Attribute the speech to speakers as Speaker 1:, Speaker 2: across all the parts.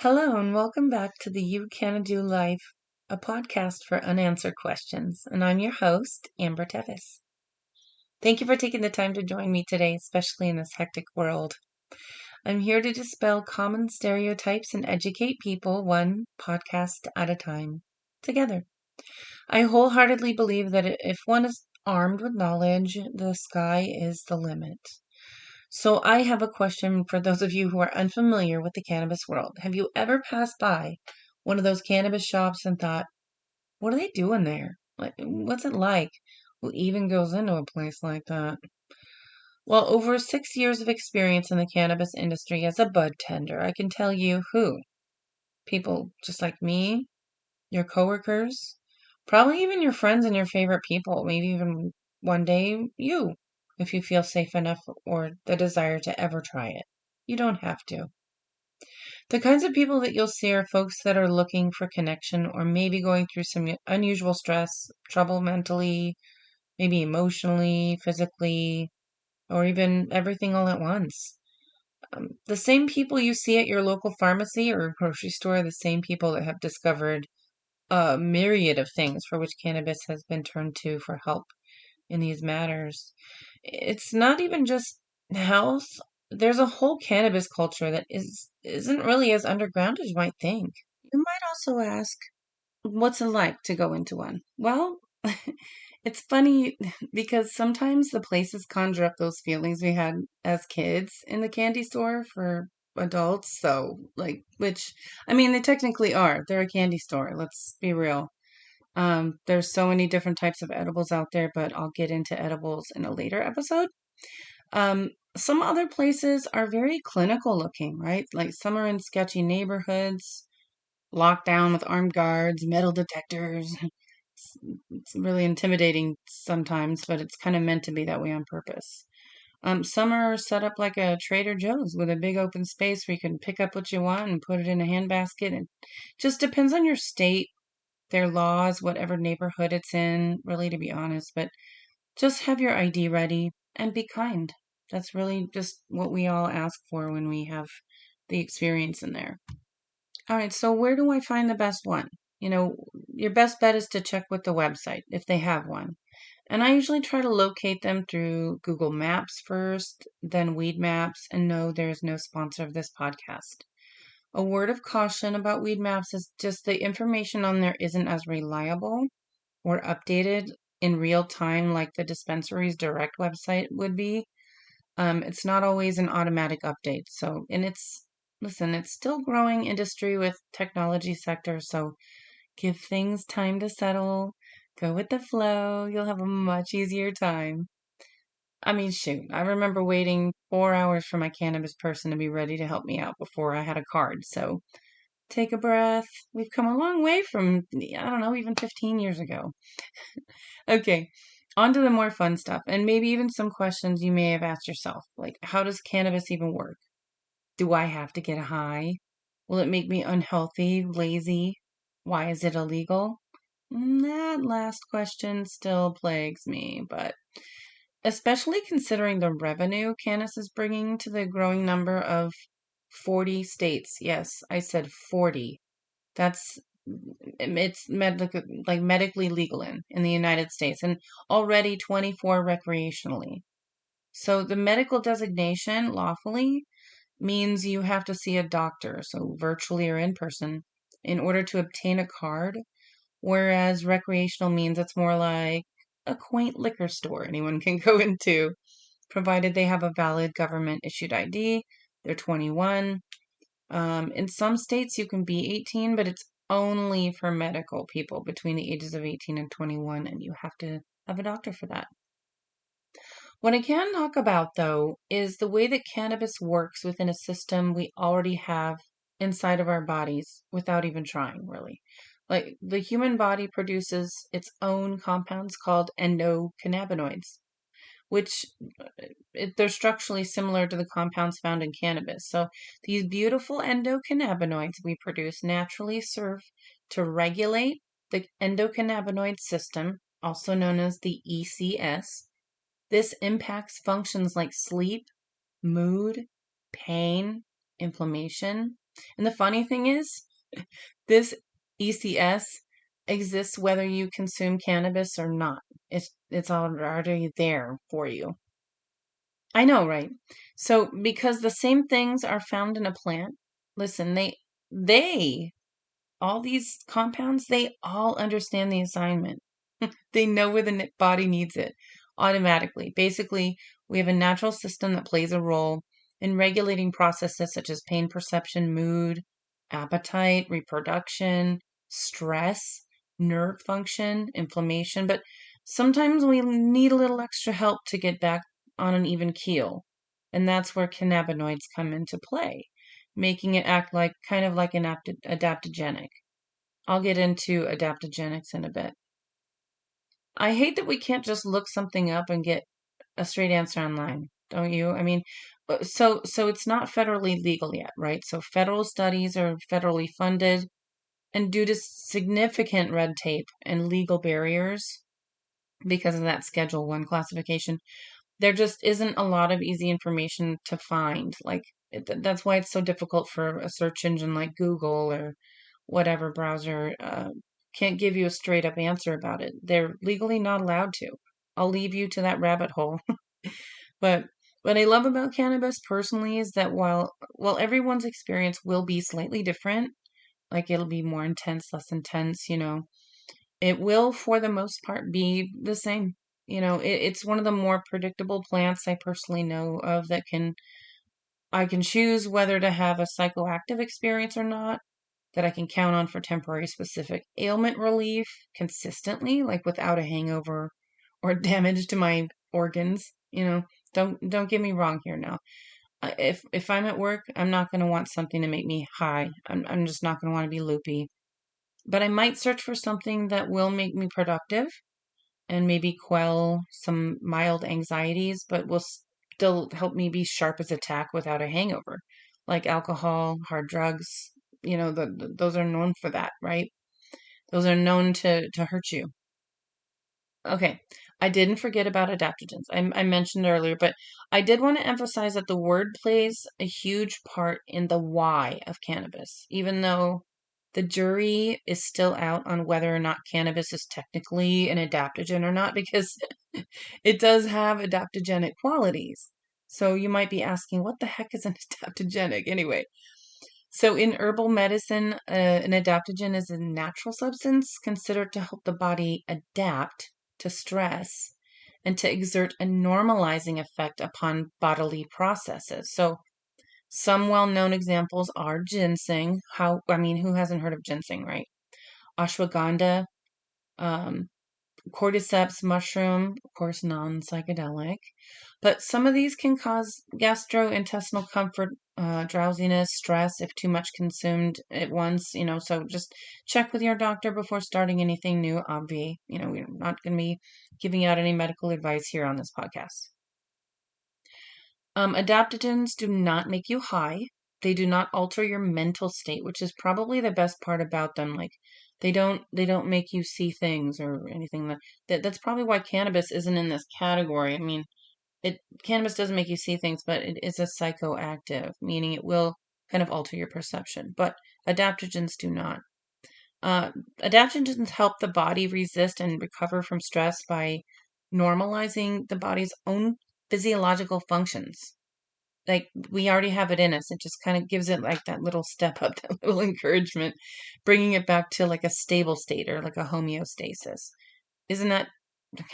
Speaker 1: Hello and welcome back to the You Canna Do Life, a podcast for unanswered questions. And I'm your host, Amber Tevis. Thank you for taking the time to join me today, especially in this hectic world. I'm here to dispel common stereotypes and educate people one podcast at a time, together. I wholeheartedly believe that if one is armed with knowledge, the sky is the limit. So I have a question for those of you who are unfamiliar with the cannabis world. Have you ever passed by one of those cannabis shops and thought, what are they doing there? Like, what's it like? Who even goes into a place like that? Well, over 6 years of experience in the cannabis industry as a bud tender, I can tell you who. People just like me, your coworkers, probably even your friends and your favorite people, maybe even one day you, if you feel safe enough or the desire to ever try it. You don't have to. The kinds of people that you'll see are folks that are looking for connection or maybe going through some unusual stress, trouble mentally, maybe emotionally, physically, or even everything all at once. The same people you see at your local pharmacy or grocery store are the same people that have discovered a myriad of things for which cannabis has been turned to for help in these matters. It's not even just health. There's a whole cannabis culture that isn't really as underground as you might think. You might also ask, what's it like to go into one? Well, it's funny because sometimes the places conjure up those feelings we had as kids in the candy store for adults. So, like, which, I mean, they technically are. They're a candy store. Let's be real. There's so many different types of edibles out there, but I'll get into edibles in a later episode. Some other places are very clinical looking, right? Like some are in sketchy neighborhoods, locked down with armed guards, metal detectors. It's really intimidating sometimes, but it's kind of meant to be that way on purpose. Some are set up like a Trader Joe's with a big open space where you can pick up what you want and put it in a handbasket. It just depends on your state, their laws, whatever neighborhood it's in, really, to be honest. But just have your ID ready and be kind. That's really just what we all ask for when we have the experience in there. All right, so where do I find the best one? Your best bet is to check with the website if they have one. And I usually try to locate them through Google Maps first, then Weed Maps, and no, there is no sponsor of this podcast. A word of caution about Weed Maps is just the information on there isn't as reliable or updated in real time like the dispensary's direct website would be. It's not always an automatic update. So, and listen, it's still growing industry with technology sector. So give things time to settle. Go with the flow. You'll have a much easier time. I mean, shoot, I remember waiting 4 hours for my cannabis person to be ready to help me out before I had a card. So take a breath. We've come a long way from, I don't know, even 15 years ago. Okay, on to the more fun stuff, and maybe even some questions you may have asked yourself, like how does cannabis even work? Do I have to get high? Will it make me unhealthy, lazy? Why is it illegal? That last question still plagues me, but especially considering the revenue Canis is bringing to the growing number of 40 states. Yes, I said 40. That's it's medically legal in the United States and already 24 recreationally. So the medical designation lawfully means you have to see a doctor, so virtually or in person, in order to obtain a card, whereas recreational means it's more like a quaint liquor store anyone can go into, provided they have a valid government issued ID, they're 21. In some states, you can be 18, but it's only for medical people between the ages of 18 and 21, and you have to have a doctor for that. What I can talk about, though, is the way that cannabis works within a system we already have inside of our bodies without even trying, really. Like the human body produces its own compounds called endocannabinoids, which they're structurally similar to the compounds found in cannabis. So these beautiful endocannabinoids we produce naturally serve to regulate the endocannabinoid system, also known as the ECS. This impacts functions like sleep, mood, pain, inflammation, And the funny thing is, this ECS exists whether you consume cannabis or not. It's already there for you. I know, right? So because the same things are found in a plant, listen, they all these compounds, they all understand the assignment. They know where the body needs it automatically. Basically, we have a natural system that plays a role in regulating processes such as pain perception, mood, appetite, reproduction, stress, nerve function, inflammation. But sometimes we need a little extra help to get back on an even keel. And that's where cannabinoids come into play, making it act like kind of like an adaptogenic. I'll get into adaptogenics in a bit. I hate that we can't just look something up and get a straight answer online, don't you? I mean, so it's not federally legal yet, right? So federal studies are federally funded, and due to significant red tape and legal barriers because of that Schedule 1 classification, there just isn't a lot of easy information to find. Like that's why it's so difficult for a search engine like Google or whatever browser can't give you a straight up answer about it. They're legally not allowed to. I'll leave you to that rabbit hole. But what I love about cannabis personally is that while everyone's experience will be slightly different, like it'll be more intense, less intense, it will for the most part be the same. It's one of the more predictable plants I personally know of that I can choose whether to have a psychoactive experience or not, that I can count on for temporary specific ailment relief consistently, like without a hangover or damage to my organs. Don't get me wrong here now. If I'm at work, I'm not going to want something to make me high. I'm just not going to want to be loopy. But I might search for something that will make me productive and maybe quell some mild anxieties, but will still help me be sharp as a tack without a hangover, like alcohol, hard drugs. Those are known for that, right? Those are known to hurt you. Okay, I didn't forget about adaptogens. I mentioned earlier, but I did want to emphasize that the word plays a huge part in the why of cannabis, even though the jury is still out on whether or not cannabis is technically an adaptogen or not, because it does have adaptogenic qualities. So you might be asking, what the heck is an adaptogenic anyway? So in herbal medicine, an adaptogen is a natural substance considered to help the body adapt to stress and to exert a normalizing effect upon bodily processes. So some well-known examples are ginseng. Who hasn't heard of ginseng, right? Ashwagandha, um, cordyceps mushroom, of course, non-psychedelic. But some of these can cause gastrointestinal comfort, drowsiness, stress if too much consumed at once. So just check with your doctor before starting anything new. We're not going to be giving out any medical advice here on this podcast. Adaptogens do not make you high. They do not alter your mental state, which is probably the best part about them. Like they don't make you see things or anything that's probably why cannabis isn't in this category. I mean, cannabis doesn't make you see things, but it is a psychoactive, meaning it will kind of alter your perception. But adaptogens do not. Adaptogens help the body resist and recover from stress by normalizing the body's own physiological functions. Like we already have it in us. It just kind of gives it like that little step up, that little encouragement, bringing it back to like a stable state or like a homeostasis. Isn't that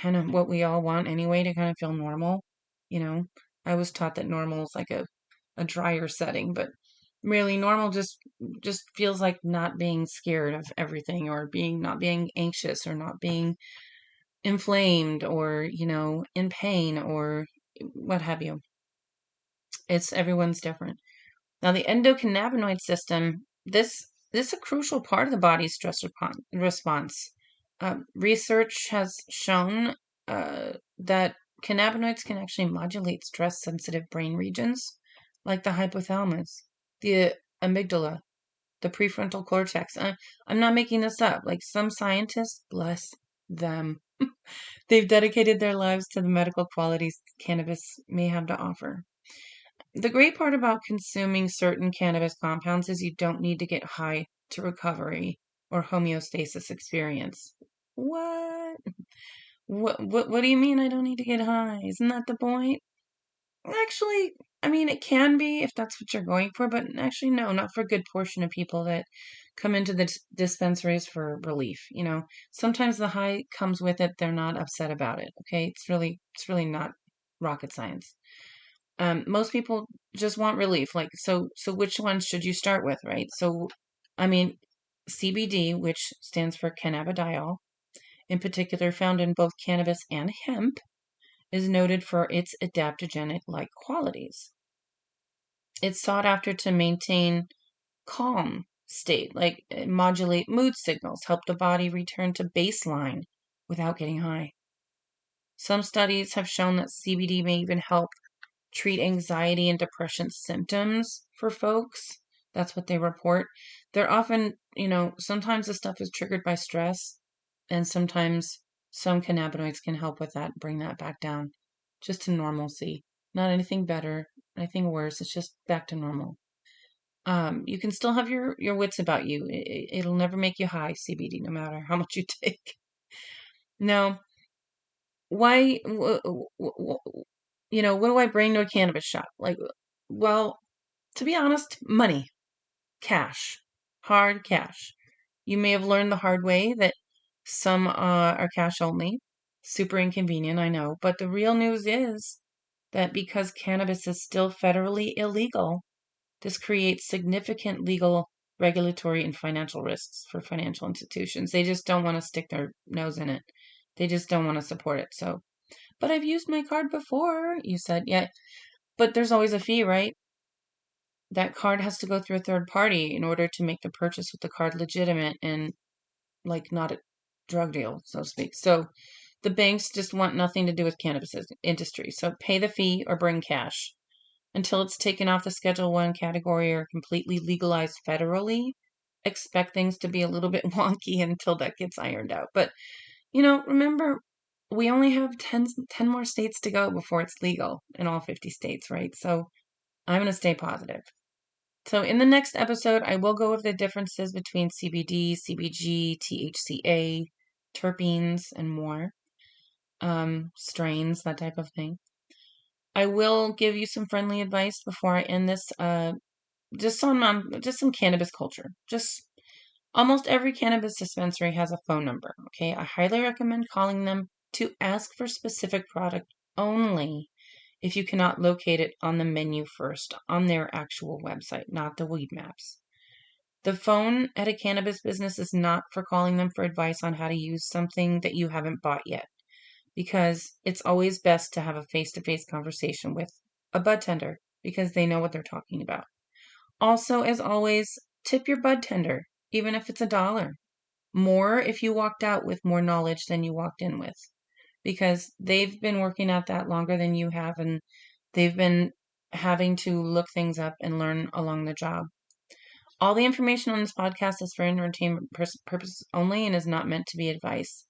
Speaker 1: kind of what we all want anyway, to kind of feel normal? You know, I was taught that normal is like a drier setting, but really normal just feels like not being scared of everything or not being anxious or not being inflamed or, in pain or what have you. It's everyone's different. Now, the endocannabinoid system, this is a crucial part of the body's stress response. Research has shown that cannabinoids can actually modulate stress-sensitive brain regions like the hypothalamus, the amygdala, the prefrontal cortex. I'm not making this up. Like some scientists, bless them, they've dedicated their lives to the medical qualities cannabis may have to offer. the great part about consuming certain cannabis compounds is you don't need to get high to recovery or homeostasis experience. What? What do you mean I don't need to get high? Isn't that the point? Actually, I mean, it can be if that's what you're going for, but actually, no, not for a good portion of people that come into the dispensaries for relief. Sometimes the high comes with it. They're not upset about it. Okay. It's really not rocket science. Most people just want relief. Like, so which one should you start with, right? So, I mean, CBD, which stands for cannabidiol, in particular found in both cannabis and hemp, is noted for its adaptogenic-like qualities. It's sought after to maintain calm state, like modulate mood signals, help the body return to baseline without getting high. Some studies have shown that CBD may even help treat anxiety and depression symptoms for folks. That's what they report. They're often, sometimes the stuff is triggered by stress, and sometimes some cannabinoids can help with that, bring that back down just to normalcy. Not anything better, anything worse. It's just back to normal. You can still have your wits about you. It'll never make you high, CBD, no matter how much you take. Now, why, what do I bring to a cannabis shop? Like, well, to be honest, money, cash, hard cash. You may have learned the hard way that some are cash only. Super inconvenient, I know. But the real news is that because cannabis is still federally illegal, this creates significant legal, regulatory, and financial risks for financial institutions. They just don't want to stick their nose in it. They just don't want to support it. So, but I've used my card before, you said. Yeah, but there's always a fee, right? That card has to go through a third party in order to make the purchase with the card legitimate and like not a drug deal, so to speak. So the banks just want nothing to do with cannabis industry. So pay the fee or bring cash. Until it's taken off the Schedule 1 category or completely legalized federally, expect things to be a little bit wonky until that gets ironed out. But, remember, we only have 10 more states to go before it's legal in all 50 states, right? So I'm going to stay positive. So in the next episode, I will go over the differences between CBD, CBG, THCA, terpenes, and more, strains, that type of thing. I will give you some friendly advice before I end this, just some cannabis culture. Just almost every cannabis dispensary has a phone number, okay? I highly recommend calling them to ask for specific product only if you cannot locate it on the menu first on their actual website, not the weed maps. The phone at a cannabis business is not for calling them for advice on how to use something that you haven't bought yet, because it's always best to have a face-to-face conversation with a bud tender because they know what they're talking about. Also, as always, tip your bud tender, even if it's $1. More if you walked out with more knowledge than you walked in with, because they've been working at that longer than you have, and they've been having to look things up and learn along the job. All the information on this podcast is for entertainment purposes only and is not meant to be advice.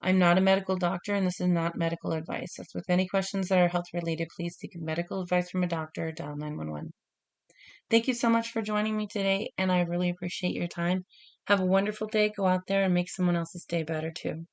Speaker 1: I'm not a medical doctor, and this is not medical advice. As with any questions that are health related, please seek medical advice from a doctor or dial 911. Thank you so much for joining me today, and I really appreciate your time. Have a wonderful day. Go out there and make someone else's day better too.